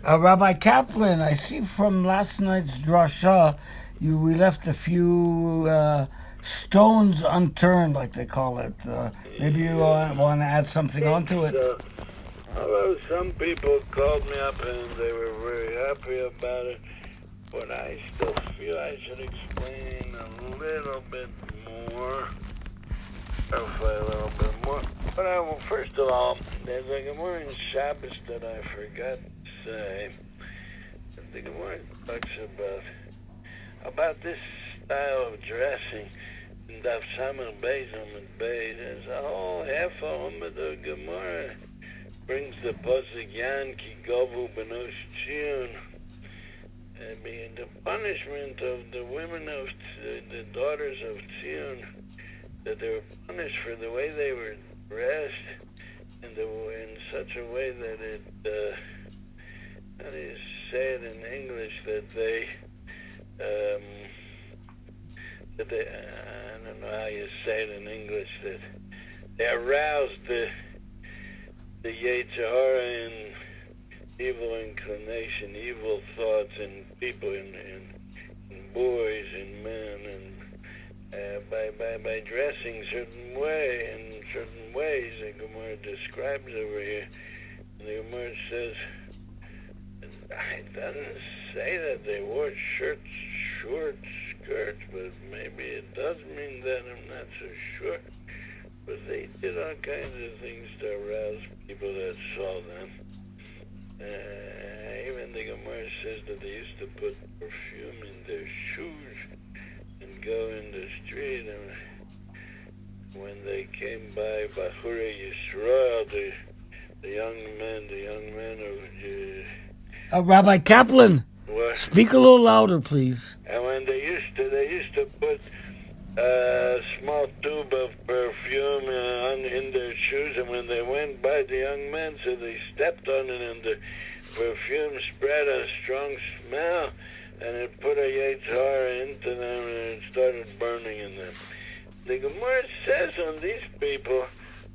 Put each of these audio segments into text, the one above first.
Rabbi Kaplan, I see from last night's drasha, we left a few stones unturned, like they call it. Maybe you want to add something onto it. Although some people called me up and they were very happy about it, but I still feel I should explain a little bit more. Hopefully a little bit more. But well, first of all, there's a Gemara in Shabbos that I forgot to say. The Gemara talks about this style of dressing in Daf Samar Beis Amud Beis. There's a whole half of the Gemara brings the pasuk Yan Ki Govu Benos Tzion, being the punishment of the women of the daughters of Tzion, that they were punished for the way they were dressed in such a way that it, how do you say it in English, that they, I don't know how you say it in English, that they aroused the Yetzer Hara and evil inclination, evil thoughts in people, in boys and men, and by dressing certain way, in certain ways, the Gemara describes over here. And the Gemara says, it doesn't say that they wore short skirts, but maybe it does mean that, I'm not so sure. But they did all kinds of things to arouse people that saw them. Even the Gemara says that they used to put perfume in their shoes and go in the street, and when they came by Bachurei Yisrael, the young men of Rabbi Kaplan, what? Speak a little louder, please. And when they used to put a small tube of perfume in their shoes, and when they went by the young men, so they stepped on it, and the perfume spread a strong smell, and it put a Yetzer Hara into them, and it started burning in them. The Gemara says on these people,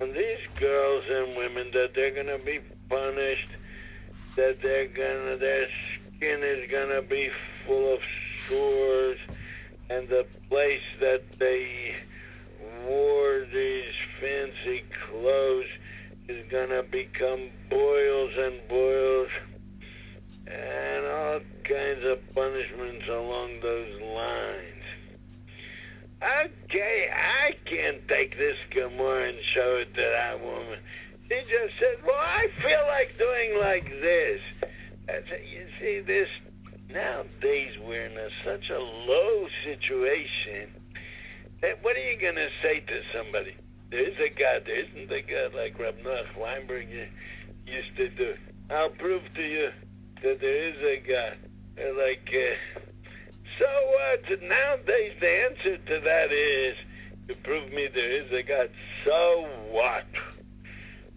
on these girls and women, that they're going to be punished, that their skin is going to be full of sores, and the place that they wore these fancy clothes is going to become boils and boils, and all kinds of punishments along those lines. Okay, I can't take this Gemara and show it to that woman. She just said, well, I feel like doing like this. You see, this nowadays we're in such a low situation that what are you going to say to somebody? There is a God, there isn't a God, like Rab Noach Weinberg used to do. I'll prove to you that there is a God. They're like, so what? Nowadays the answer to that is, you prove me there is a God, so what?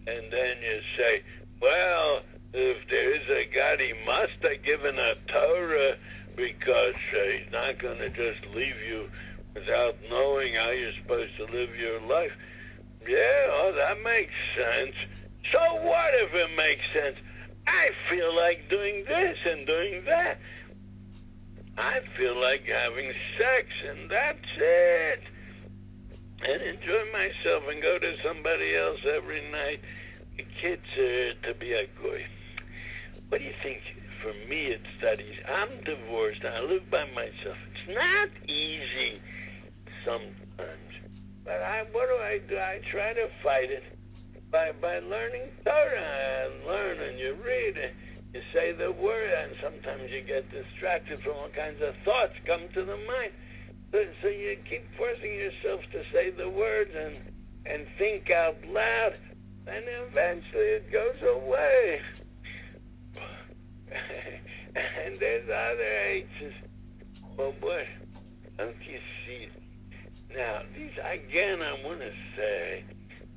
And then you say, well, if there is a God, he must have given a Torah, because he's not going to just leave you without knowing how you're supposed to live your life. Yeah, oh, that makes sense. So what if it makes sense? I feel like doing this and doing that. I feel like having sex, and that's it. And enjoy myself and go to somebody else every night. The kids to be a goy. What do you think? For me, it's that easy. I'm divorced. I live by myself. It's not easy sometimes. But what do? I try to fight it by learning Torah. And learn, and you read it. You say the word, and sometimes you get distracted from all kinds of thoughts come to the mind. So you keep forcing yourself to say the words and think out loud, and eventually it goes away. And there's other H's. Well, boy, don't you see it? Now, again, I want to say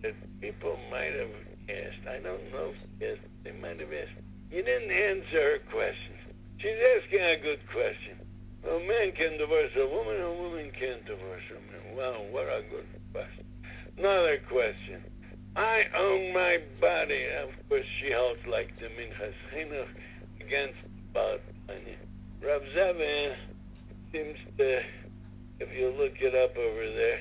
that people might have asked, I don't know if they might have asked, you didn't answer her question. She's asking a good question. A man can divorce a woman can't divorce a man. Well, what a good question. Another question. I own my body. Of course, she holds like the Minchas Chinuch against Baal Tanya. Rav Zevin seems to, if you look it up over there,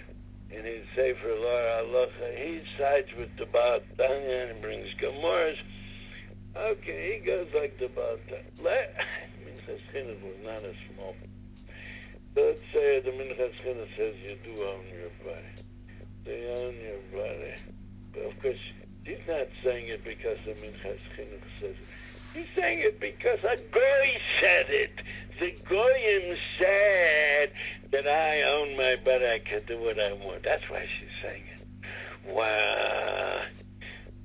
in his Sefer Lar Halacha, he sides with the Baal Tanya and brings Gemorahs. Okay, he goes like the Baal Tanya. Minchas Chinuch was not a small. So let's say the Minchas Chinuch says you do own your body. They own your body. But of course, he's not saying it because the Minchas Chinuch says it. He's saying it because a goy said it. The goyim said that I own my body, I can do what I want. That's why she's saying it. Wow.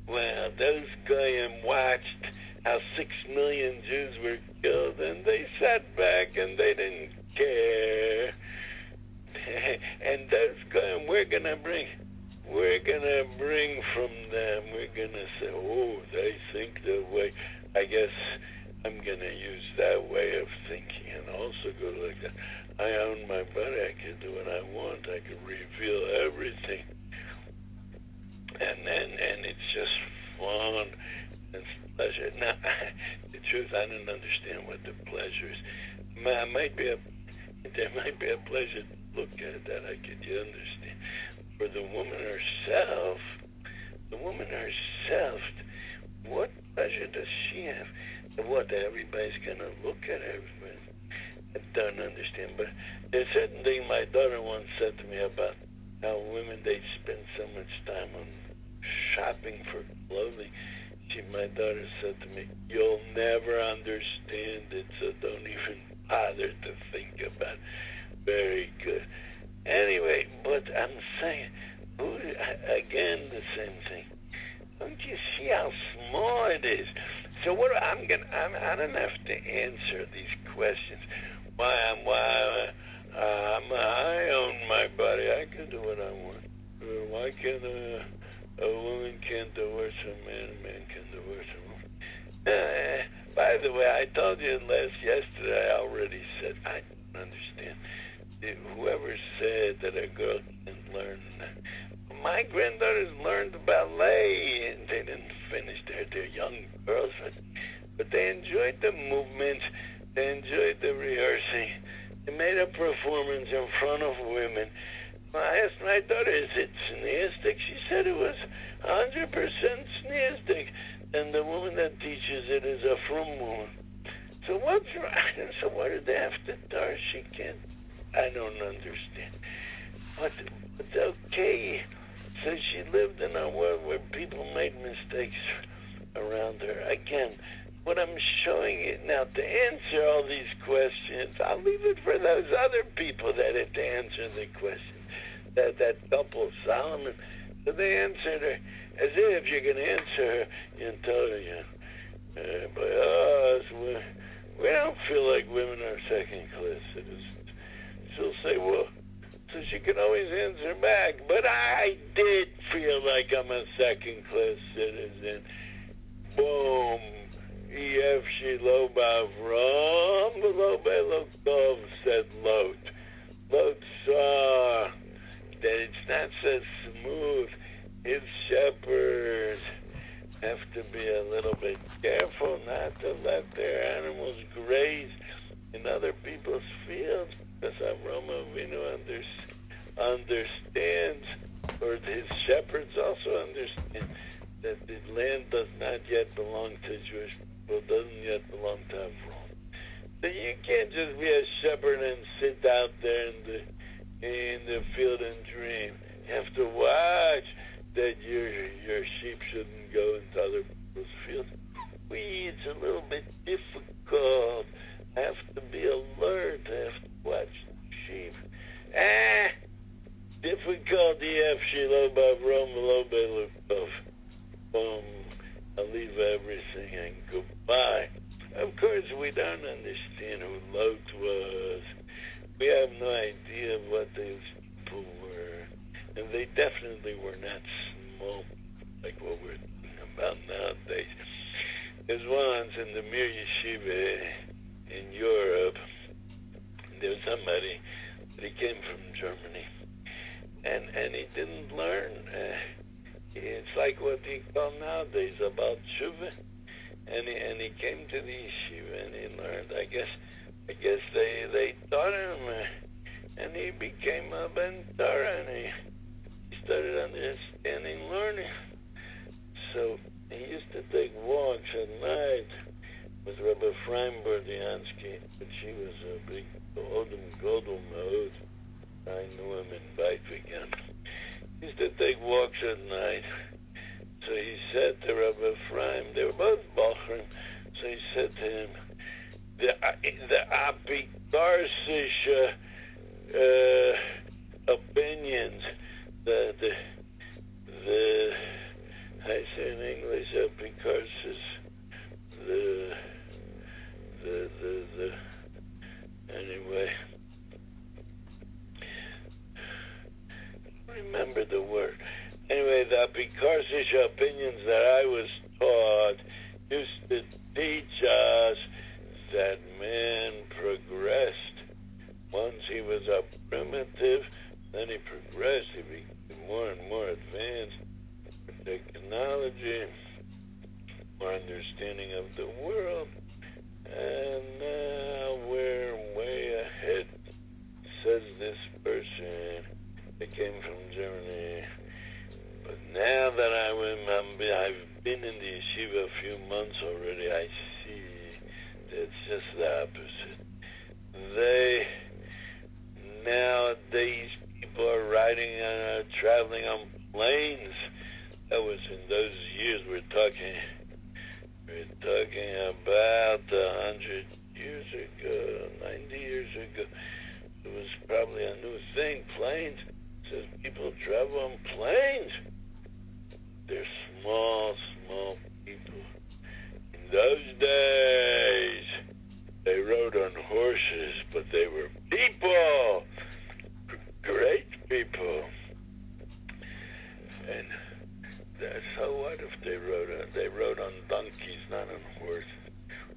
Well, those goyim watched how 6 million Jews were killed, and they sat back and they didn't care. And those goyim, we're gonna bring from them. We're gonna say, oh, they think that way. I guess I'm gonna use that way of thinking and also go like that. I own my body. I can do what I want. I can reveal everything, and it's just fun and pleasure. Now, the truth, I don't understand what the pleasure is. There might be a pleasure to look at that. I could understand. For the woman herself, what pleasure does she have? What, everybody's gonna look at everybody? I don't understand, but there's certain thing my daughter once said to me about how women, they spend so much time on shopping for clothing. My daughter said to me, you'll never understand it, so don't even bother to think about it. Very good. Anyway, but I'm saying, again, the same thing. Don't you see how small it is? So what I don't have to answer these questions. I own my body. I can do what I want. Why can't a woman can't divorce a man can divorce a woman? By the way, I told you yesterday, I already said, I don't understand. Whoever said that a girl can learn, my granddaughters learned ballet, and they didn't finish. They're young girls, but they enjoyed the movement. They enjoyed the rehearsing. They made a performance in front of women. I asked my daughter, is it sneistic? She said it was 100% sneistic. And the woman that teaches it is a frum woman. So what's wrong? So what did they have to tell her she can't? I don't understand. But okay. So she lived in a world where people made mistakes around her. Again, what I'm showing you now, to answer all these questions, I'll leave it for those other people that had to answer the questions. That couple, Solomon, so they answered her as if you're going to answer her, you tell her, by us, we don't feel like women are second-class citizens. She'll say, well, so she can always answer back, but I did feel like I'm a second-class citizen. Boom. Ef Shilo Bavram, Lo Belokov, said Lot. Lot saw that it's not so smooth. His shepherds have to be a little bit careful not to let their animals graze in other people's fields, because Avram Avinu understands, or his shepherds also understand, that the land does not yet belong to Jewish people, doesn't yet belong to Avram. So you can't just be a shepherd and sit out there in the field and dream. You have to watch that your sheep shouldn't go into other people's fields. It's a little bit difficult. I have to be alert. I have to watch the sheep. Difficulty F Shilo Bavrom Lo Belukov. I'll leave everything and goodbye. Of course, we don't understand who Lot was. We have no idea what those people were. And they definitely were not small, like what we're thinking about nowadays. There's once in the Mir Yeshiva in Europe, there was somebody that he came from Germany, and he didn't learn. it's like what he called nowadays about tshuva. And he came to the yeshiva and he learned. I guess they taught him, and he became a ben Torah, and he started understanding learning. So he used to take walks at night with Rabbi Ephraim Bordiansky, but she was a big Odom Godel Maud. I knew him in Beit He used to take walks at night. So he said to Rabbi Ephraim, they were both Bachrim, so he said to him, the Apikarsish opinions, the I say in English, Apikarsis, anyway, remember the word. Anyway, the Apikarsish opinions that I was taught used to teach us that man progressed. Once he was a primitive, then he progressed, he became more and more advanced with technology, more understanding of the world, and now we're way ahead, says this person that came from Germany. But now that I've been in the yeshiva a few months already, I see that it's just the opposite. Nowadays, people are traveling on planes. That was in those years we're talking about 100 years ago, 90 years ago. It was probably a new thing, planes. It says people travel on planes. They're small people. In those days, they rode on horses, but they were people. Great people. And so what if they rode on donkeys, not on horses?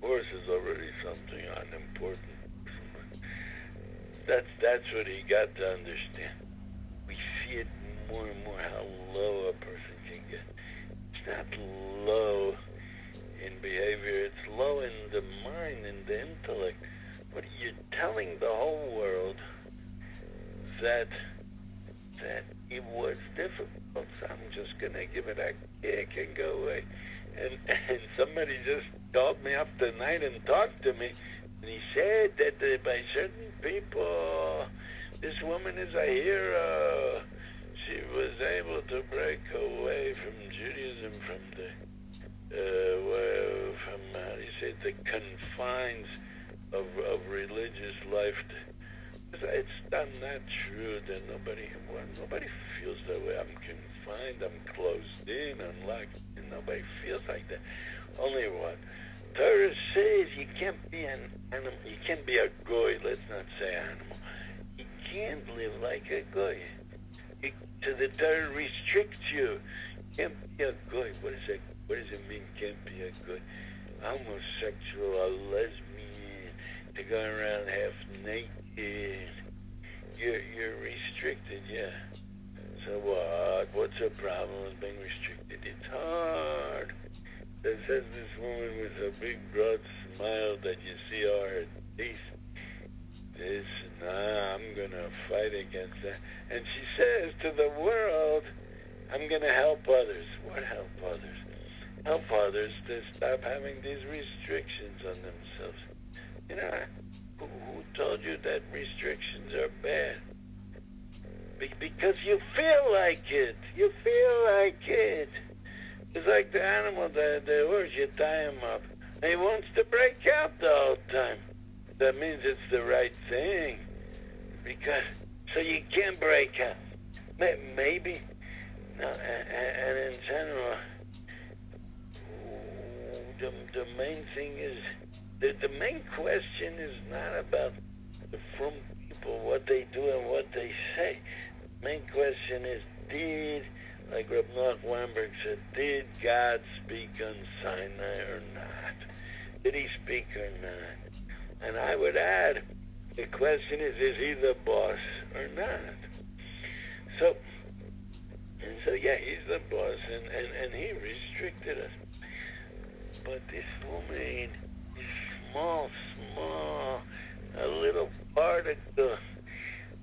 Horse is already something unimportant. That's what he got to understand. We see it more and more how low a person can get. It's not low in behavior, it's low in the mind, in the intellect. But you're telling the whole world that it was difficult, so I'm just going to give it a kick and go away. And somebody just called me up tonight and talked to me, and he said that by certain people, this woman is a hero. She was able to break away from Judaism, from the confines of religious life. It's not true that nobody feels that way. I'm confined, I'm closed in, I'm locked in. Nobody feels like that. Only what? Torah says you can't be an animal. You can't be a goy. Let's not say animal. You can't live like a goy. So the Torah restricts you. You can't be a goy. What does it mean? Can't be a goy? Homosexual, a lesbian, to go around half naked. You're restricted, yeah. So what? What's the problem with being restricted? It's hard. It says this woman with a big broad smile that you see all her teeth. I'm gonna fight against that. And she says to the world, I'm gonna help others. What help others? Help others to stop having these restrictions on themselves. You know, who told you that restrictions are bad? Because you feel like it. You feel like it. It's like the animal, the horse, you tie him up. And he wants to break out the whole time. That means it's the right thing. So you can't break out. Maybe. No, and in general, the main thing is, the main question is not about the frum people, what they do and what they say. The main question is, like Reb Noach Weinberg said, did God speak on Sinai or not? Did he speak or not? And I would add, the question is he the boss or not? So So yeah, he's the boss, and he restricted us. But this woman is small, a little particle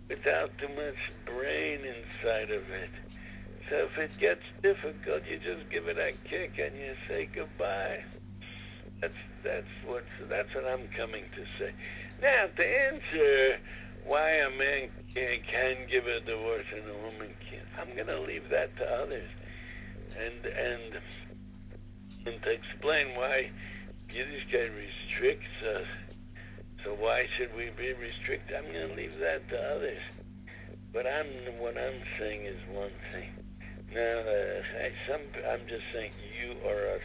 without too much brain inside of it. So if it gets difficult, you just give it a kick and you say goodbye. That's what I'm coming to say. Now, to answer why a man can give a divorce and a woman can't, I'm going to leave that to others. And to explain why Yiddishkeit restricts us. So why should we be restricted? I'm going to leave that to others. But what I'm saying is one thing. Now, I'm just saying you are a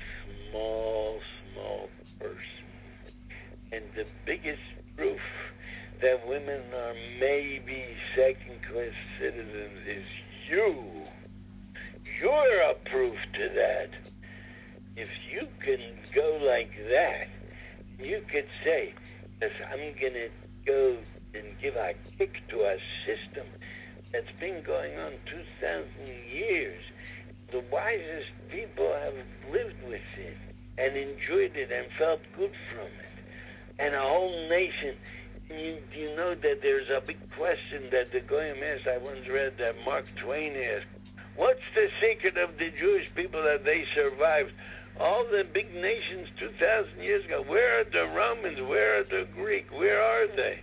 small person. And the biggest proof that women are maybe second-class citizens is you. You're a proof to that. If you can go like that, you could say, yes, I'm going to go and give a kick to a system that's been going on 2,000 years. The wisest people have lived with it and enjoyed it and felt good from it. And a whole nation, you know that there's a big question that the Goyim asked. I once read that Mark Twain asked, what's the secret of the Jewish people that they survived? All the big nations 2,000 years ago, where are the Romans? Where are the Greek? Where are they?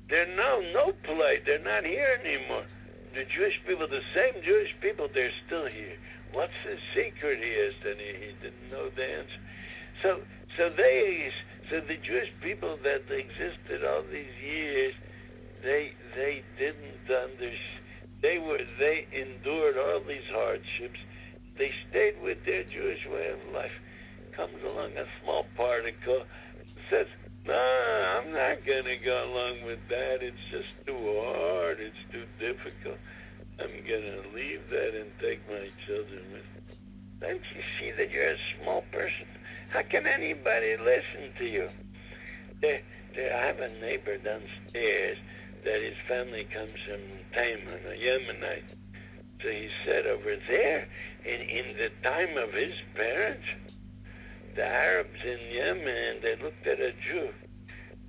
They're no polite. They're not here anymore. The Jewish people, the same Jewish people, they're still here. What's the secret? He asked, and he didn't know the answer. So the Jewish people that existed all these years, they didn't understand. They endured all these hardships. They stayed with their Jewish way of life. Comes along a small particle, says, no, I'm not going to go along with that. It's just too hard. It's too difficult. I'm going to leave that and take my children with me. Don't you see that you're a small person? How can anybody listen to you? I have a neighbor downstairs that his family comes from Taiman, a Yemenite. So he said over there, in the time of his parents, the Arabs in Yemen, they looked at a Jew.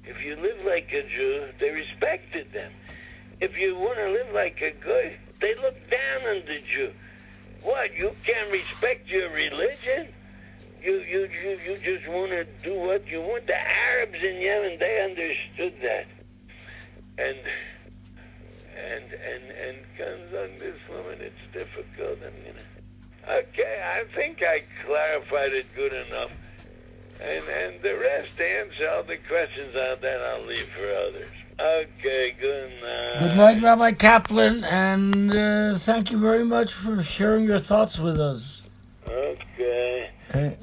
If you live like a Jew, they respected them. If you want to live like a Goy, they look down on the Jew. What, you can't respect your religion? You just want to do what you want? The Arabs in Yemen, they understood that. And comes on this woman, it's difficult. Okay, I think I clarified it good enough. And the rest, to answer all the questions on that, I'll leave for others. Okay, good night. Good night, Rabbi Kaplan, and thank you very much for sharing your thoughts with us. Okay. Okay.